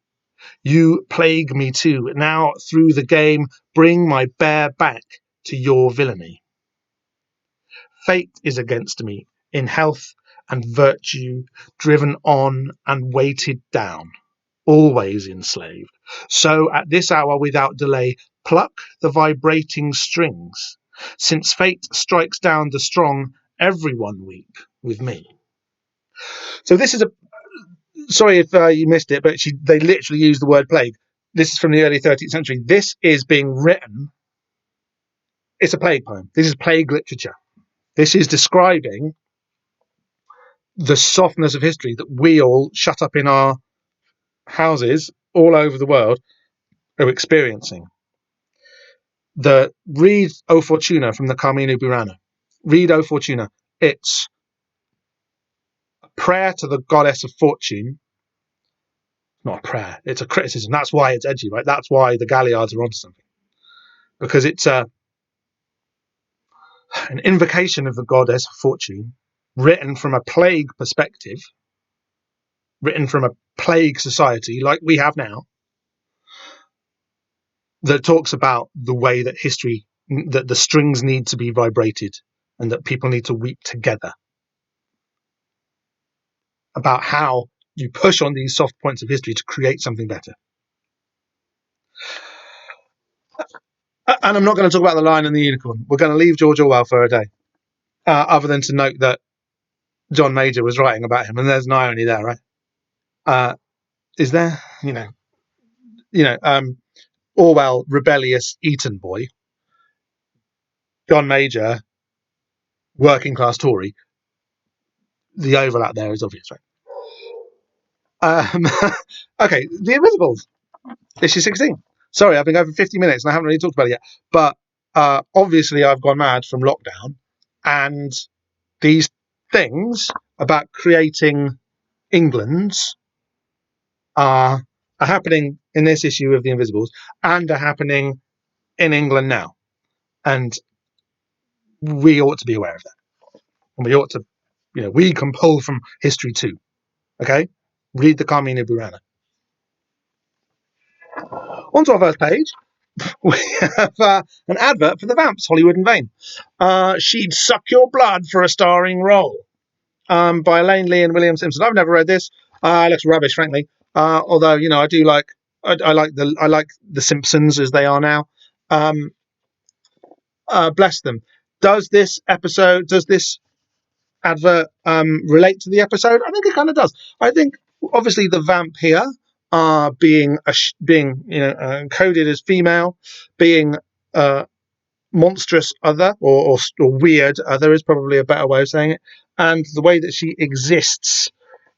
A: You plague me too. Now through the game, bring my bare back to your villainy. Fate is against me in health and virtue, driven on and weighted down, always enslaved. So at this hour without delay, pluck the vibrating strings. Since fate strikes down the strong, everyone weep with me. So this is sorry if you missed it, but they literally use the word plague. This is from the early 13th century. This is being written It's a plague poem. This is plague literature. This is describing the softness of history that we all shut up in our houses all over the world are experiencing. Read O Fortuna from the Carmina Burana. Read O Fortuna. It's a prayer to the goddess of fortune. Not a prayer, it's a criticism. That's why it's edgy, right? That's why the Galliards are onto something. Because it's an invocation of the goddess of fortune, written from a plague perspective, written from a plague society like we have now, that talks about the way that history, that the strings need to be vibrated and that people need to weep together, about how you push on these soft points of history to create something better. And I'm not going to talk about the Lion and the Unicorn. We're going to leave George Orwell for a day, other than to note that John Major was writing about him, and there's an irony there, right? Is there? Orwell, rebellious Eton boy. John Major, working class Tory. The overlap there is obvious, right? Okay, The Invisibles, issue 16. Sorry, I've been going for 50 minutes and I haven't really talked about it yet. But obviously, I've gone mad from lockdown, and these things about creating Englands are happening in this issue of The Invisibles and are happening in England now. And we ought to be aware of that. And we ought to, we can pull from history too. Okay? Read the Carmina Burana. On to our first page, we have an advert for the Vamps, Hollywood and Vain. She'd Suck Your Blood for a starring role, by Elaine Lee and William Simpson. I've never read this. It looks rubbish, frankly. Although I do like, I like the Simpsons as they are now. Bless them. Does this advert relate to the episode? I think it kind of does. I think obviously the vamp here being coded as female, being monstrous other or weird other is probably a better way of saying it, and the way that she exists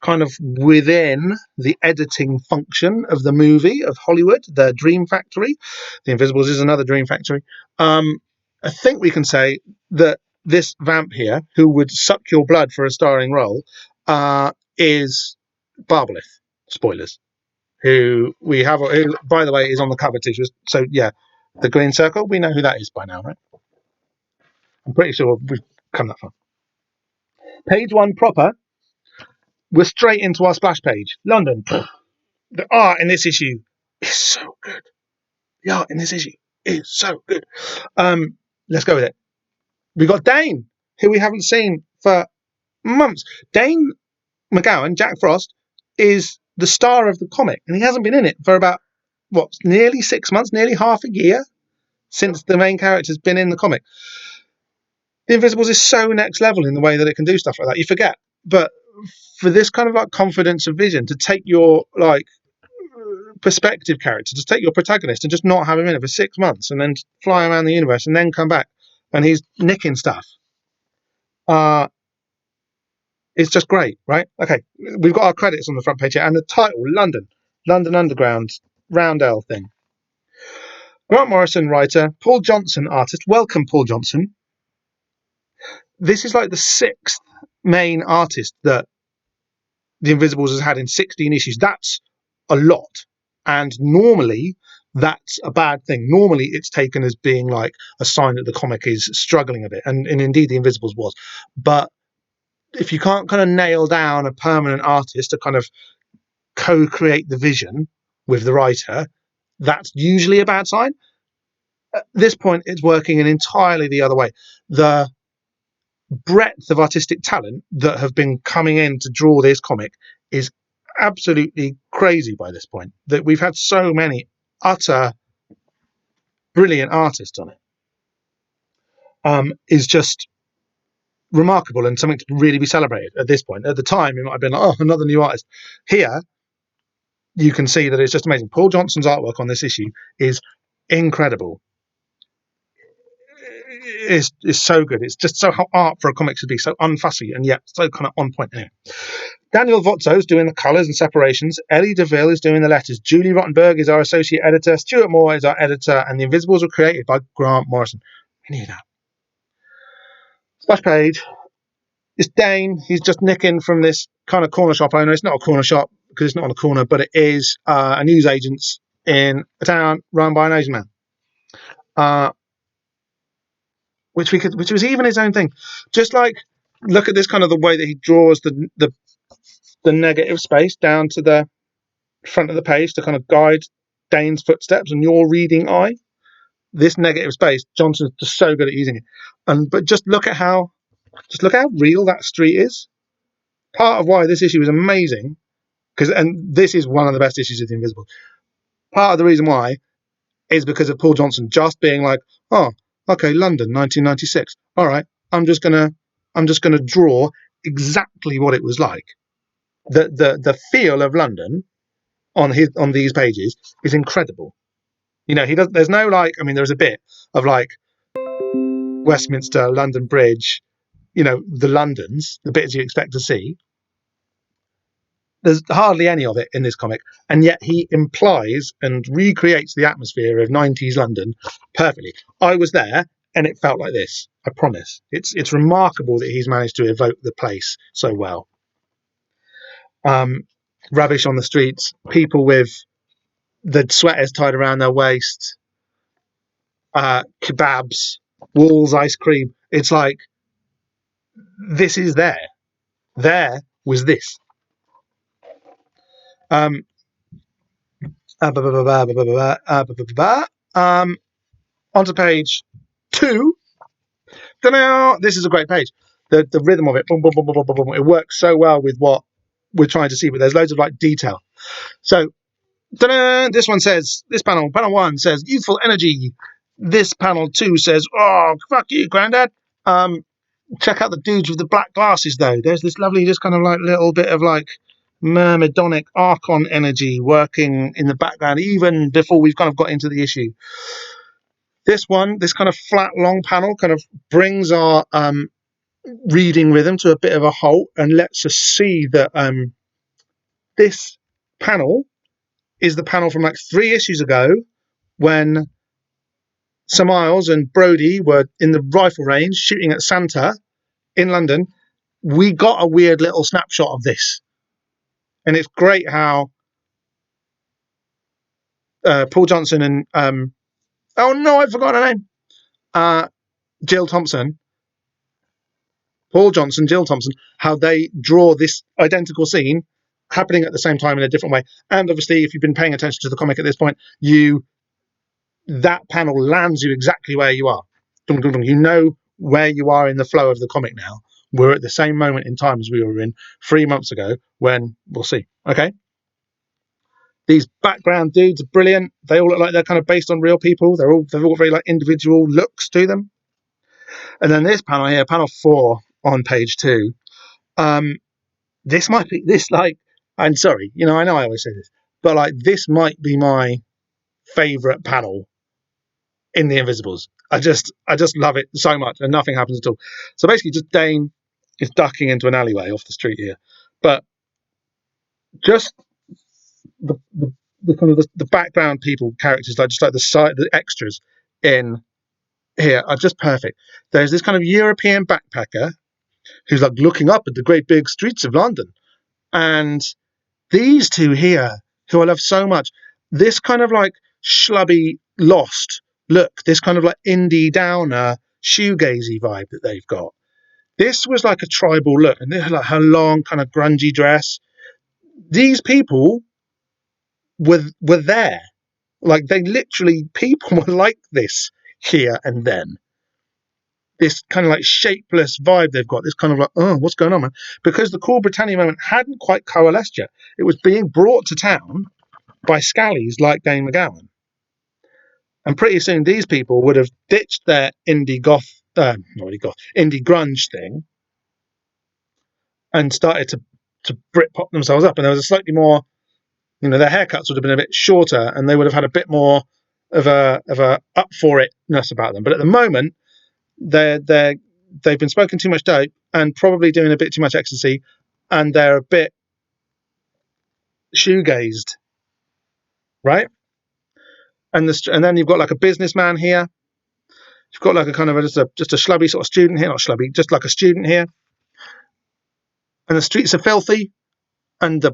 A: kind of within the editing function of the movie of Hollywood, the Dream Factory. The Invisibles is another Dream Factory. I think we can say that this vamp here, who would suck your blood for a starring role, is Barbalith. Spoilers. Who we have, who, by the way, is on the cover too. So yeah, the green circle, we know who that is by now, right? I'm pretty sure we've come that far. Page one proper, we're straight into our splash page. London. The art in this issue is so good. The art in this issue is so good. Let's go with it. We got Dane, who we haven't seen for months. Dane McGowan, Jack Frost, is the star of the comic, and he hasn't been in it for about, nearly 6 months, nearly half a year since the main character's been in the comic. The Invisibles is so next level in the way that it can do stuff like that. You forget. But for this kind of confidence of vision, to take your perspective character, to take your protagonist and just not have him in it for 6 months and then fly around the universe and then come back and he's nicking stuff, it's just great, right? Okay, we've got our credits on the front page here and the title, London Underground, Roundel thing. Grant Morrison, writer. Paul Johnson, artist. Welcome, Paul Johnson. This is like the 6th main artist that The Invisibles has had in 16 issues. That's a lot. And normally, that's a bad thing. Normally, it's taken as being like a sign that the comic is struggling a bit. And indeed, The Invisibles was. But if you can't kind of nail down a permanent artist to kind of co-create the vision with the writer, that's usually a bad sign. At this point, it's working in entirely the other way. The breadth of artistic talent that have been coming in to draw this comic is absolutely crazy by this point. That we've had so many utter brilliant artists on it is just remarkable and something to really be celebrated at this point. At the time, it might have been like, oh, another new artist. Here, you can see that it's just amazing. Paul Johnson's artwork on this issue is incredible. is so good. It's just so how art for a comic should be, so unfussy and yet so kind of on point. Anyway. Daniel Votzo's doing the colours and separations. Ellie DeVille is doing the letters. Julie Rottenberg is our associate editor. Stuart Moore is our editor. And the Invisibles were created by Grant Morrison. We knew that. Splash page. It's Dane. He's just nicking from this kind of corner shop owner. It's not a corner shop because it's not on a corner, but it is a newsagent's in a town run by an Asian man. Which was even his own thing. Just like, look at this kind of the way that he draws the negative space down to the front of the page to kind of guide Dane's footsteps and your reading eye. This negative space, Johnson's just so good at using it. But just look at how real that street is. Part of why this issue is amazing, and this is one of the best issues of The Invisible. Part of the reason why is because of Paul Johnson just being like, oh, okay, London, 1996. All right, I'm just gonna draw exactly what it was like. The feel of London on these pages is incredible. You know, there's no like, I mean, there's a bit of like Westminster, London Bridge, you know, the Londons, the bits you expect to see. There's hardly any of it in this comic, and yet he implies and recreates the atmosphere of 90s London perfectly. I was there, and it felt like this. I promise. It's remarkable that he's managed to evoke the place so well. Rubbish on the streets, people with the sweaters tied around their waist, kebabs, Walls ice cream. It's like, this is there. There was this. Onto page 2. This is a great page. The rhythm of it, boom, boom, boom, boom, boom, boom, it works so well with what we're trying to see, but there's loads of like detail. So this one says, this panel 1 says youthful energy. This panel 2 says, oh, fuck you, granddad. Check out the dudes with the black glasses, though. There's this lovely, just kind of like little bit of like myrmidonic archon energy working in the background, even before we've kind of got into the issue. This kind of flat, long panel kind of brings our reading rhythm to a bit of a halt and lets us see that this panel is the panel from like 3 issues ago when Sir Miles and Brody were in the rifle range shooting at Santa in London. We got a weird little snapshot of this. And it's great how Paul Johnson and oh no, I forgot her name. Jill Thompson. Paul Johnson, Jill Thompson, how they draw this identical scene happening at the same time in a different way. And obviously, if you've been paying attention to the comic at this point, that panel lands you exactly where you are. You know where you are in the flow of the comic now. We're at the same moment in time as we were in 3 months ago when we'll see. Okay. These background dudes are brilliant. They all look like they're kind of based on real people. They've all very like individual looks to them. And then this panel here, panel 4 on page 2. This might be I'm sorry, you know, I know I always say this, but like this might be my favorite panel in The Invisibles. I just love it so much, and nothing happens at all. So basically, just Dane is ducking into an alleyway off the street here, but just the kind of the background people characters, like just like the extras in here are just perfect. There's this kind of European backpacker who's like looking up at the great big streets of London, and these two here who I love so much, this kind of like schlubby Lost look, this kind of like indie downer shoegazy vibe that they've got. This was like a tribal look, and they had like her long kind of grungy dress. These people were there. Like they literally, people were like this here and then. This kind of like shapeless vibe they've got, this kind of like, oh, what's going on, man? Because the Cool Britannia moment hadn't quite coalesced yet. It was being brought to town by scallies like Dane McGowan. And pretty soon these people would have ditched their indie indie grunge thing and started to Britpop themselves up. And there was a slightly more, you know, their haircuts would have been a bit shorter and they would have had a bit more of a up for itness about them. But at the moment, they've been smoking too much dope and probably doing a bit too much ecstasy, and they're a bit shoegazed, right? And then you've got like a businessman here. You've got like a kind of just a schlubby sort of student here, not schlubby, just like a student here. And the streets are filthy, and the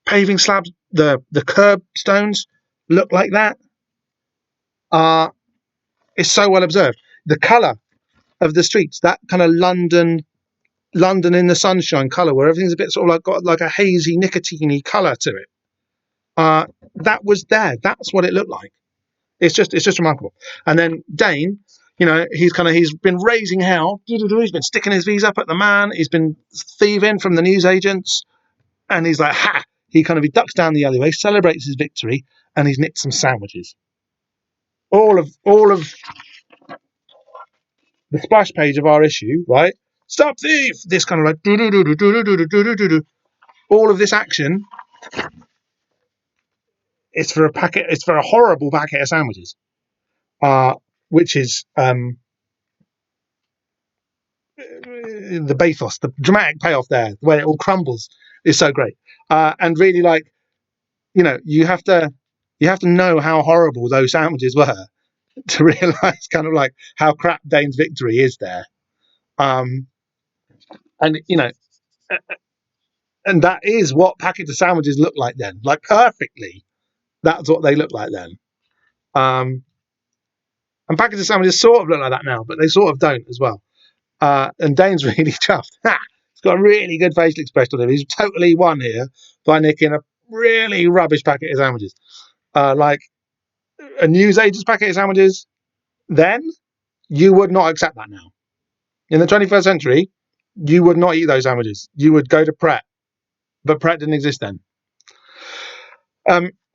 A: paving slabs, the curb stones look like that. It's so well observed. The colour of the streets, that kind of London in the sunshine colour, where everything's a bit sort of like got like a hazy, nicotine-y colour to it. That was there. That's what it looked like. It's just remarkable. And then Dane, he's been raising hell. He's been sticking his V's up at the man. He's been thieving from the newsagents, and he's like, ha! He ducks down the alleyway, celebrates his victory, and he's nicked some sandwiches. All of the splash page of our issue, right? Stop thief! This kind of like do. All of this action. It's for a horrible packet of sandwiches, which is the bathos, the dramatic payoff there, the way it all crumbles is so great. And really, like, you have to know how horrible those sandwiches were to realise kind of like how crap Dane's victory is there. And and that is what packets of sandwiches look like then, like perfectly. That's what they look like then. And packets of sandwiches sort of look like that now, but they sort of don't as well. And Dane's really chuffed. He's got a really good facial expression on him. He's totally won here by nicking a really rubbish packet of sandwiches. Like a newsagent's packet of sandwiches, then you would not accept that now. In the 21st century, you would not eat those sandwiches. You would go to Pret, but Pret didn't exist then.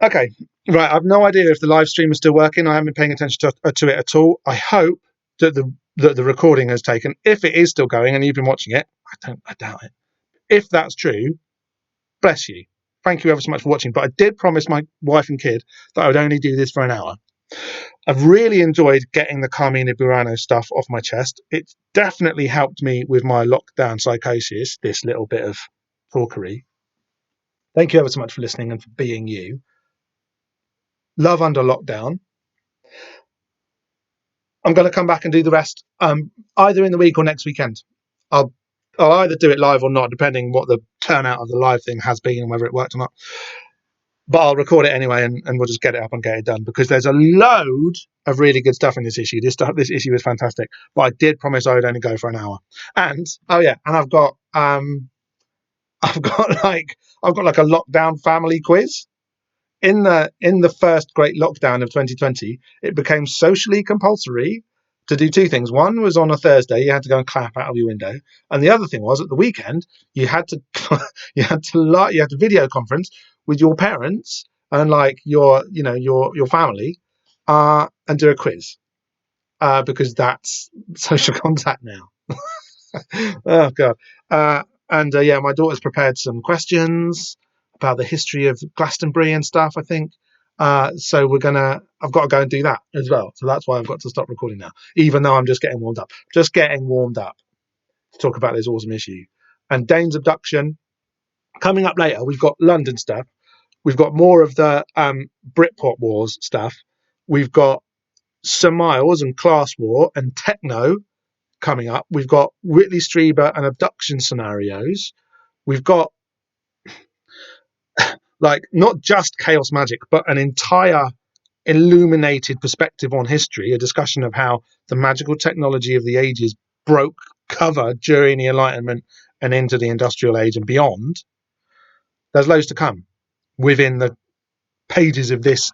A: Okay, right. I've no idea if the live stream is still working. I haven't been paying attention to it at all. I hope that the recording has taken. If it is still going and you've been watching it, I doubt it. If that's true, bless you. Thank you ever so much for watching. But I did promise my wife and kid that I would only do this for an hour. I've really enjoyed getting the Carmina Burano stuff off my chest. It's definitely helped me with my lockdown psychosis, this little bit of talkery. Thank you ever so much for listening and for being you. Love under lockdown. I'm going to come back and do the rest either in the week or next weekend. I'll either do it live or not, depending what the turnout of the live thing has been and whether it worked or not. But I'll record it anyway, and we'll just get it up and get it done, because there's a load of really good stuff in this issue. This issue is fantastic. But I did promise I would only go for an hour. And I've got like a lockdown family quiz. In the first great lockdown of 2020, it became socially compulsory to do two things. One was on a Thursday, you had to go and clap out of your window, and the other thing was at the weekend you had to video conference with your parents and like your family and do a quiz because that's social contact now. Oh god. My daughter's prepared some questions about the history of Glastonbury and stuff, I think. So I've got to go and do that as well. So that's why I've got to stop recording now, even though I'm just getting warmed up. To talk about this awesome issue. And Dane's abduction coming up later. We've got London stuff. We've got more of the Britpop wars stuff. We've got Sir Miles and class war and techno coming up. We've got Whitley Strieber and abduction scenarios. We've got like not just chaos magic, but an entire illuminated perspective on history, a discussion of how the magical technology of the ages broke cover during the Enlightenment and into the Industrial Age and beyond. There's loads to come within the pages of this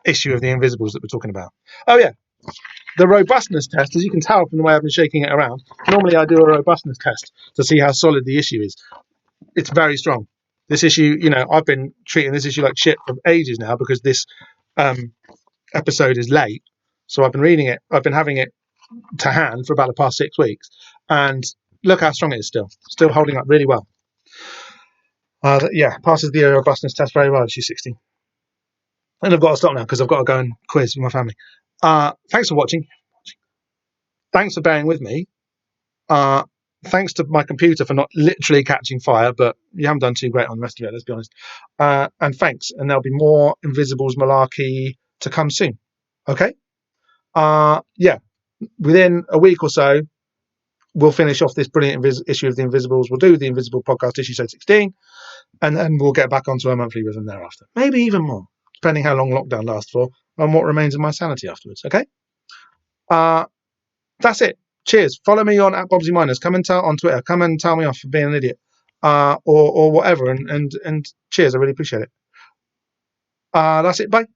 A: issue of the Invisibles that we're talking about. Oh yeah, the robustness test, as you can tell from the way I've been shaking it around, normally I do a robustness test to see how solid the issue is. It's very strong. This issue, I've been treating this issue like shit for ages now because this episode is late. So I've been reading it. I've been having it to hand for about the past 6 weeks. And look how strong it is still. Still holding up really well. Passes the robustness test very well. She's 16. And I've got to stop now because I've got to go and quiz with my family. Thanks for watching. Thanks for bearing with me. Thanks to my computer for not literally catching fire, but you haven't done too great on the rest of it, let's be honest. And thanks. And there'll be more Invisibles malarkey to come soon. Okay? Yeah. Within a week or so, we'll finish off this brilliant issue of the Invisibles. We'll do the Invisible podcast issue 16, and then we'll get back onto our monthly rhythm thereafter. Maybe even more, depending how long lockdown lasts for and what remains of my sanity afterwards. Okay? That's it. Cheers. Follow me on @bobsy_. Come and tell on Twitter. Come and tell me off for being an idiot, or whatever. And cheers. I really appreciate it. That's it. Bye.